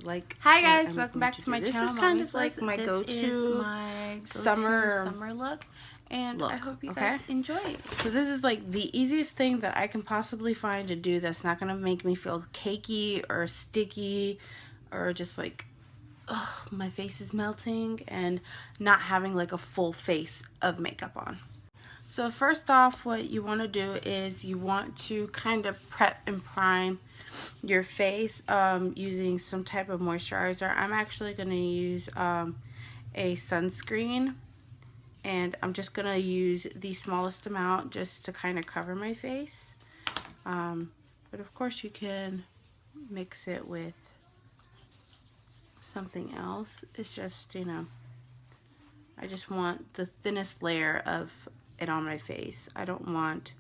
like. Hi guys, welcome back to my channel. This is kind of like my go-to summer look, and I hope you guys enjoy it. So this is like the easiest thing that I can possibly find to do that's not gonna make me feel cakey or sticky or just like, ugh, my face is melting, and not having like a full face of makeup on. So first off, what you want to do is you want to kind of prep and prime your face using some type of moisturizer. I'm actually going to use a sunscreen, and I'm just going to use the smallest amount just to kind of cover my face. But of course you can mix it with something else. It's just, you know, I just want the thinnest layer of it on my face. I don't want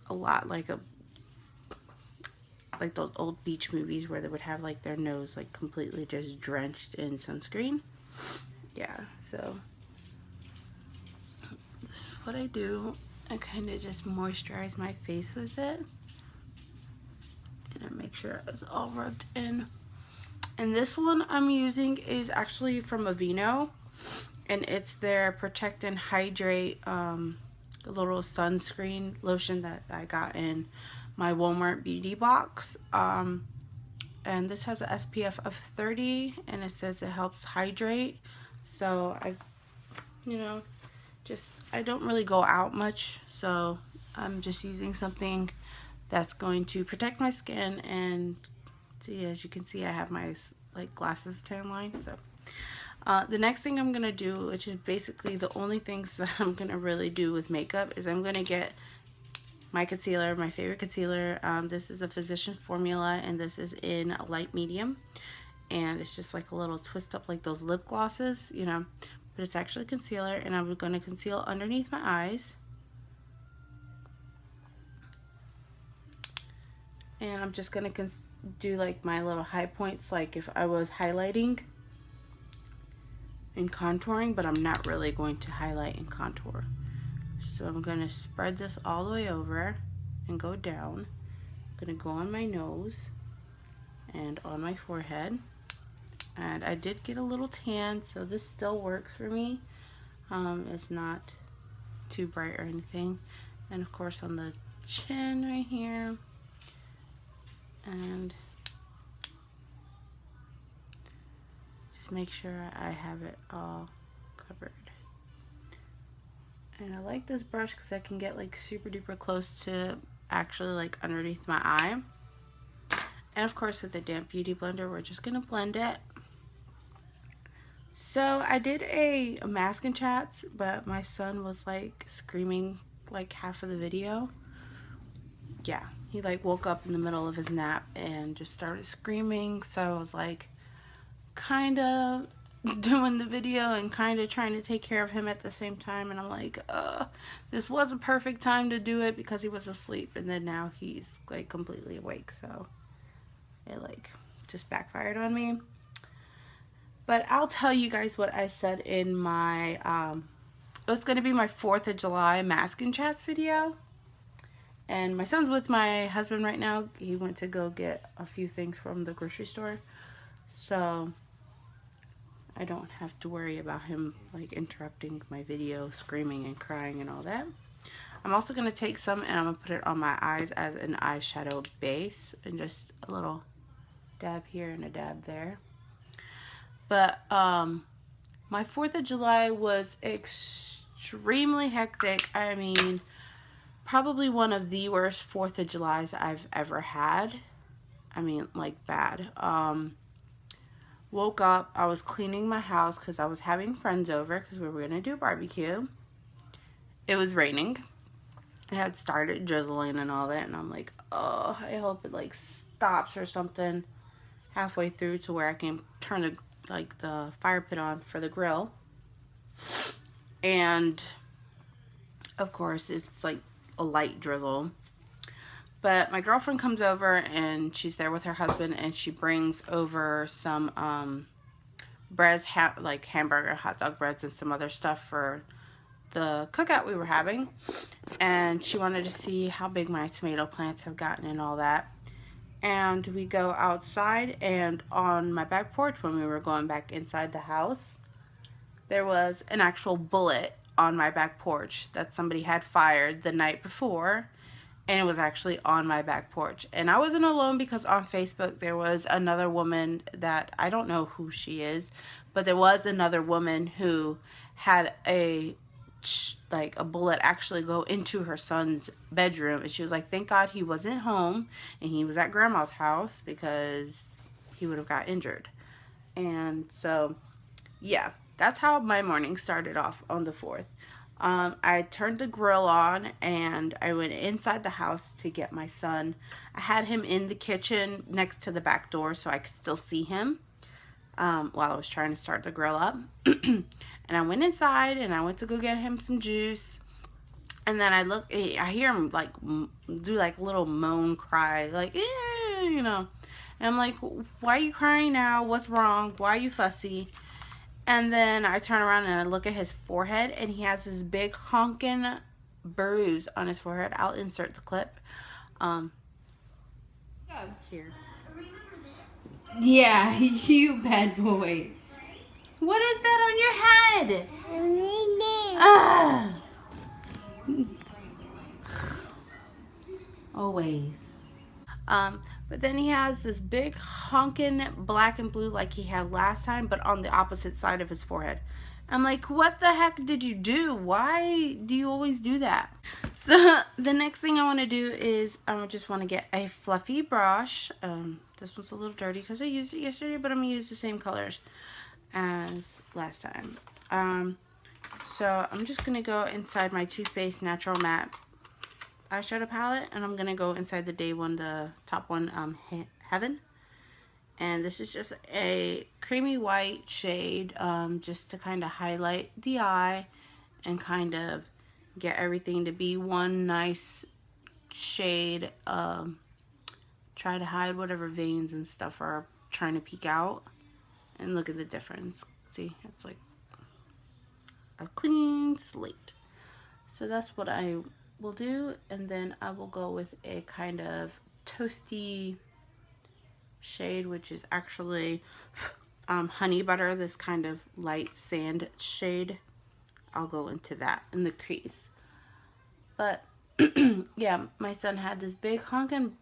a lot like those old beach movies where they would have like their nose like completely just drenched in sunscreen. Yeah, so this is what I do. I kind of just moisturize my face with it, and I make sure it's all rubbed in. And this one I'm using is actually from Aveeno, and it's their Protect and Hydrate little sunscreen lotion that I got in my Walmart beauty box. And this has a SPF of 30, and it says it helps hydrate. So I don't really go out much, so I'm just using something that's going to protect my skin. And see, as you can see, I have my like glasses tan line. So the next thing I'm gonna do, which is basically the only things that I'm gonna really do with makeup, is I'm gonna get my concealer, my favorite concealer. This is a Physician formula, and this is in a light medium, and it's just like a little twist up like those lip glosses, you know, but it's actually concealer. And I'm gonna conceal underneath my eyes, and I'm just gonna do like my little high points, like if I was highlighting and contouring, but I'm not really going to highlight and contour. So I'm going to spread this all the way over and go down. I'm going to go on my nose and on my forehead. And I did get a little tan, so this still works for me. It's not too bright or anything. And of course on the chin right here. And just make sure I have it all covered. And I like this brush because I can get like super duper close to actually like underneath my eye. And of course with the damp beauty blender, we're just gonna blend it. So I did a mask and chats, but my son was like screaming like half of the video. Yeah, he like woke up in the middle of his nap and just started screaming. So I was like kind of doing the video and kind of trying to take care of him at the same time, and I'm like, this was a perfect time to do it because he was asleep, and then now he's like completely awake, so it like just backfired on me. But I'll tell you guys what I said in my it was going to be my 4th of July mask and chats video. And my son's with my husband right now. He went to go get a few things from the grocery store, so I don't have to worry about him like interrupting my video, screaming and crying and all that. I'm also going to take some and I'm going to put it on my eyes as an eyeshadow base, and just a little dab here and a dab there. But my 4th of July was extremely hectic. I mean, probably one of the worst 4th of Julys I've ever had. I mean, like bad. Woke up, I was cleaning my house because I was having friends over because we were going to do a barbecue. It was raining. It had started drizzling and all that, and I'm like, oh, I hope it like stops or something halfway through to where I can turn the fire pit on for the grill. And of course it's like a light drizzle. But my girlfriend comes over and she's there with her husband, and she brings over some breads, like hamburger, hot dog breads, and some other stuff for the cookout we were having. And she wanted to see how big my tomato plants have gotten and all that. and we go outside, and on my back porch when we were going back inside the house, there was an actual bullet on my back porch that somebody had fired the night before, and it was actually on my back porch. And I wasn't alone, because on Facebook there was another woman that I don't know who she is, but there was another woman who had a bullet actually go into her son's bedroom, and she was like, thank God he wasn't home and he was at grandma's house, because he would have got injured. And so yeah, that's how my morning started off on the 4th. I turned the grill on and I went inside the house to get my son. I had him in the kitchen next to the back door so I could still see him while I was trying to start the grill up. And I went inside and I went to go get him some juice. And then I hear him like do like a little moan cry, like, eh, you know. And I'm like, why are you crying now? What's wrong? Why are you fussy? And then I turn around and I look at his forehead, and he has this big honking bruise on his forehead. I'll insert the clip. Here. Yeah, you bad boy. What is that on your head? Always. But then he has this big honking black and blue like he had last time, but on the opposite side of his forehead. I'm like, what the heck did you do? Why do you always do that? So the next thing I want to do is I just want to get a fluffy brush. This one's a little dirty because I used it yesterday, but I'm going to use the same colors as last time. So I'm just going to go inside my Too Faced Natural Matte eyeshadow palette, and I'm gonna go inside the day one, the top one, Heaven. And this is just a creamy white shade, just to kind of highlight the eye and kind of get everything to be one nice shade. Try to hide whatever veins and stuff are trying to peek out, and look at the difference. See, it's like a clean slate. So that's what I will do, and then I will go with a kind of toasty shade, which is actually honey butter, this kind of light sand shade. I'll go into that in the crease. But yeah, my son had this big honking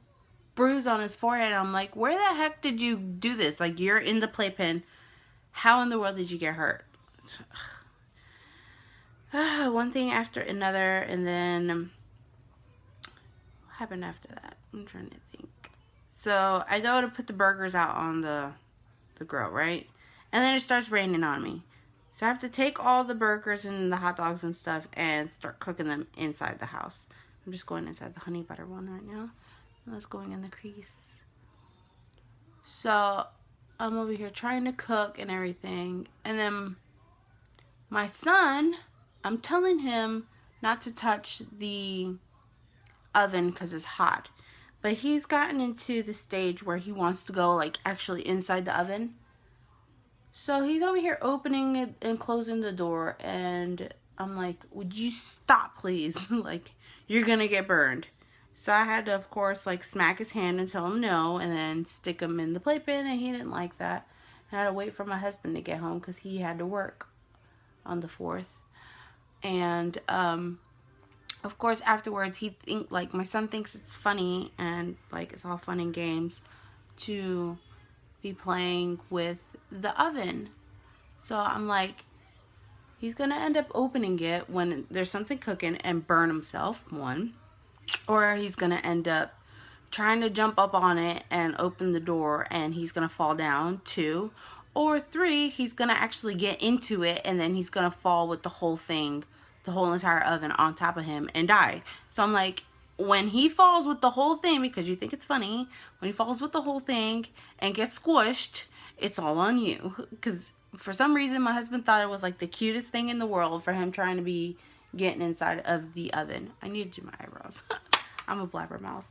bruise on his forehead. I'm like, where the heck did you do this? Like, you're in the playpen. How in the world did you get hurt? One thing after another, and then what happened after that? I'm trying to think. So I go to put the burgers out on the grill, right? And then it starts raining on me. So I have to take all the burgers and the hot dogs and stuff and start cooking them inside the house. I'm just going inside the honey butter one right now. And that's going in the crease. So I'm over here trying to cook and everything. And then my son, I'm telling him not to touch the oven because it's hot. But he's gotten into the stage where he wants to go like actually inside the oven. So he's over here opening it and closing the door, and I'm like, would you stop please? Like, you're gonna get burned. So I had to, of course, like smack his hand and tell him no, and then stick him in the playpen, and he didn't like that. I had to wait for my husband to get home because he had to work on the 4th. And of course afterwards my son thinks it's funny, and like it's all fun and games to be playing with the oven. So I'm like, he's gonna end up opening it when there's something cooking and burn himself, one, or he's gonna end up trying to jump up on it and open the door and he's gonna fall down, 2, or 3, he's gonna actually get into it and then he's gonna fall with the whole thing, the whole entire oven on top of him, and die. So I'm like, when he falls with the whole thing, because you think it's funny, when he falls with the whole thing and gets squished, it's all on you. Because for some reason my husband thought it was like the cutest thing in the world for him trying to be getting inside of the oven. I need to do my eyebrows. I'm a blabbermouth.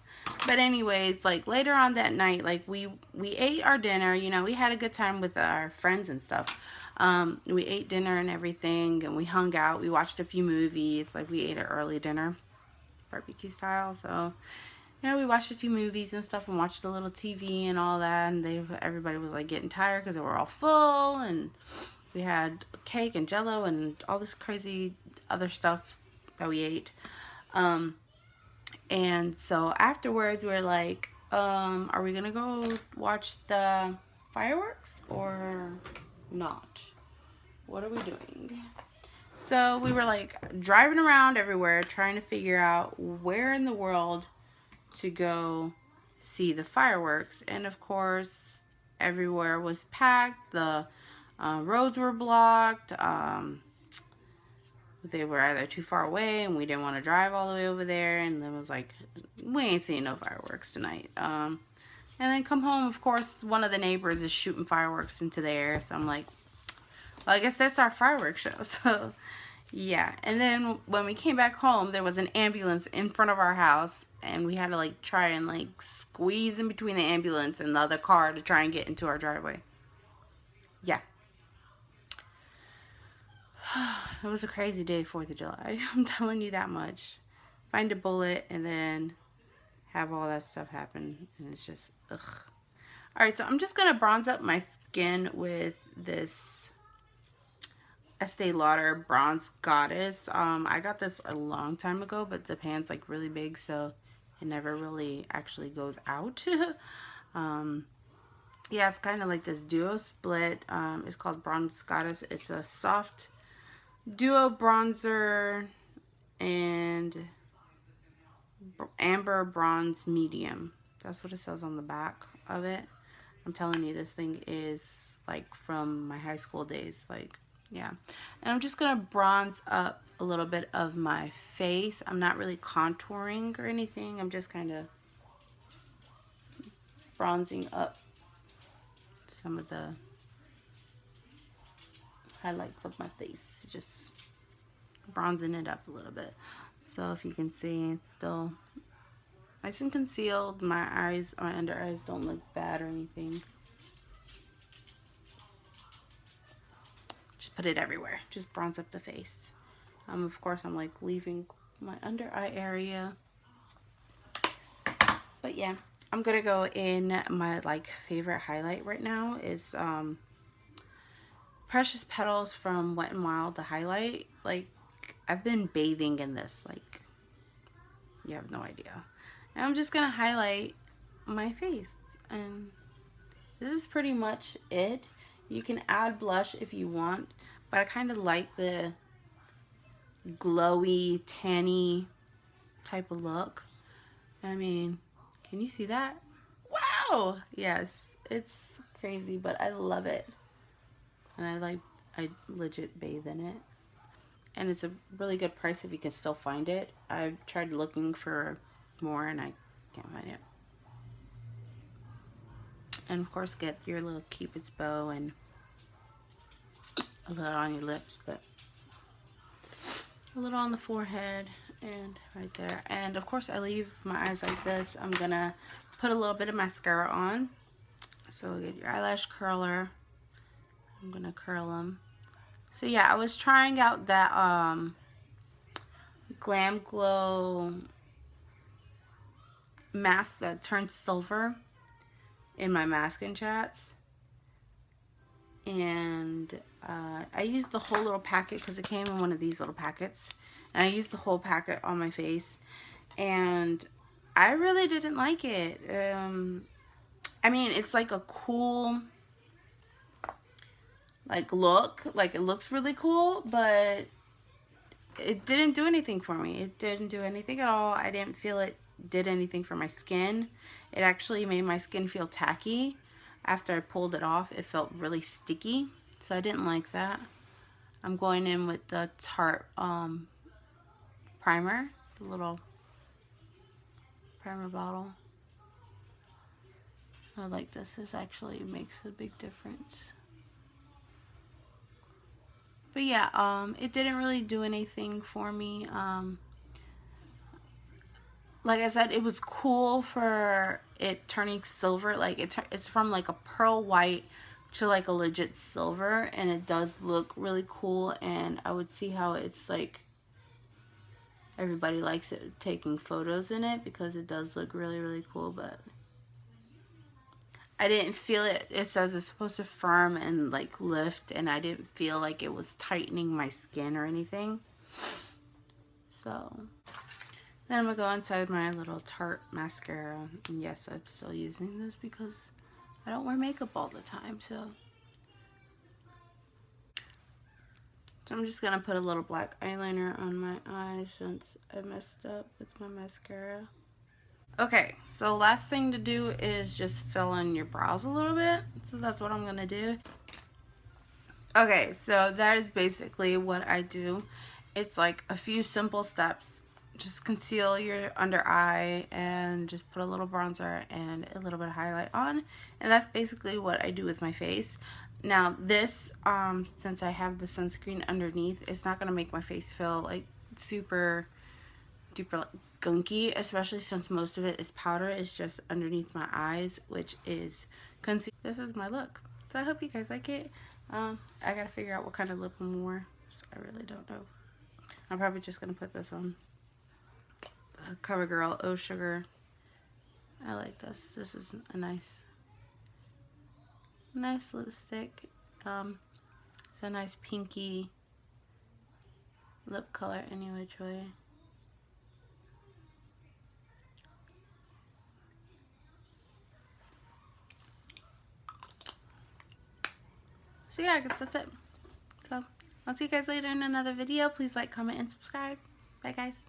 But anyways, like later on that night, like we ate our dinner. You know, we had a good time with our friends and stuff. We ate dinner and everything, and we hung out. We watched a few movies. Like, we ate an early dinner, barbecue style. So you know, we watched a few movies and stuff and watched a little TV and all that, and everybody was like getting tired because they were all full, and we had cake and jello and all this crazy other stuff that we ate. And so afterwards we were like, are we gonna go watch the fireworks or not? What are we doing? So we were like driving around everywhere trying to figure out where in the world to go see the fireworks. And of course, everywhere was packed. The roads were blocked. They were either too far away and we didn't want to drive all the way over there. And then it was like, we ain't seeing no fireworks tonight. And then come home, of course, one of the neighbors is shooting fireworks into the air. So I'm like, well, I guess that's our fireworks show. So yeah. And then when we came back home, there was an ambulance in front of our house. And we had to like try and like squeeze in between the ambulance and the other car to try and get into our driveway. Yeah. It was a crazy day, 4th of July. I'm telling you that much. Find a bullet and then have all that stuff happen. And it's just, ugh. Alright, so I'm just going to bronze up my skin with this Estee Lauder Bronze Goddess. I got this a long time ago, but the pan's like really big, so it never really actually goes out. Yeah, it's kind of like this duo split. It's called Bronze Goddess. It's a soft duo bronzer and amber bronze medium. That's what it says on the back of it. I'm telling you, this thing is like from my high school days. Like, yeah. And I'm just gonna bronze up a little bit of my face. I'm not really contouring or anything. I'm just kind of bronzing up some of the highlights of my face. Just bronzing it up a little bit. So if you can see, it's still nice and concealed. My eyes, my under eyes don't look bad or anything. Just put it everywhere. Just bronze up the face. Of course, I'm like leaving my under eye area. But yeah, I'm gonna go in my like favorite highlight right now is Precious Petals from Wet n Wild, the highlight. Like, I've been bathing in this, like, you have no idea. And I'm just gonna highlight my face, and this is pretty much it. You can add blush if you want, but I kind of like the glowy, tanny type of look. I mean, can you see that? Wow! Yes, it's crazy, but I love it. And I legit bathe in it. And it's a really good price if you can still find it. I've tried looking for more and I can't find it. And of course, get your little Cupid's bow and a little on your lips, but a little on the forehead and right there. And of course, I leave my eyes like this. I'm gonna put a little bit of mascara on. So get your eyelash curler. I'm gonna curl them. So yeah, I was trying out that Glam Glow mask that turns silver in my masking chats, and I used the whole little packet because it came in one of these little packets, and I used the whole packet on my face, and I really didn't like it. I mean, it's like a cool like look, like it looks really cool, but it didn't do anything for me. It didn't do anything at all. I didn't feel it did anything for my skin. It actually made my skin feel tacky. After I pulled it off, it felt really sticky, so I didn't like that. I'm going in with the Tarte primer, the little primer bottle. I like this. This actually makes a big difference. But yeah, it didn't really do anything for me. Like I said, it was cool for it turning silver. Like it's from like a pearl white to like a legit silver, and it does look really cool. And I would see how it's like everybody likes it taking photos in it because it does look really, really cool, but I didn't feel it. It says it's supposed to firm and like lift, and I didn't feel like it was tightening my skin or anything. So then I'm gonna go inside my little Tarte mascara, and yes, I'm still using this because I don't wear makeup all the time. So I'm just gonna put a little black eyeliner on my eye since I messed up with my mascara. Okay, so last thing to do is just fill in your brows a little bit. So that's what I'm gonna do. Okay, so that is basically what I do. It's like a few simple steps. Just conceal your under eye and just put a little bronzer and a little bit of highlight on. And that's basically what I do with my face. Now this, since I have the sunscreen underneath, it's not going to make my face feel like super duper gunky, especially since most of it is powder. It's just underneath my eyes, which is concealer. This is my look. So I hope you guys like it. I gotta figure out what kind of lip I'm wearing. I really don't know. I'm probably just gonna put this on. CoverGirl Oh Sugar. I like this. This is a nice lipstick. It's a nice pinky lip color any which way. So yeah, I guess that's it. So I'll see you guys later in another video. Please like, comment, and subscribe. Bye guys.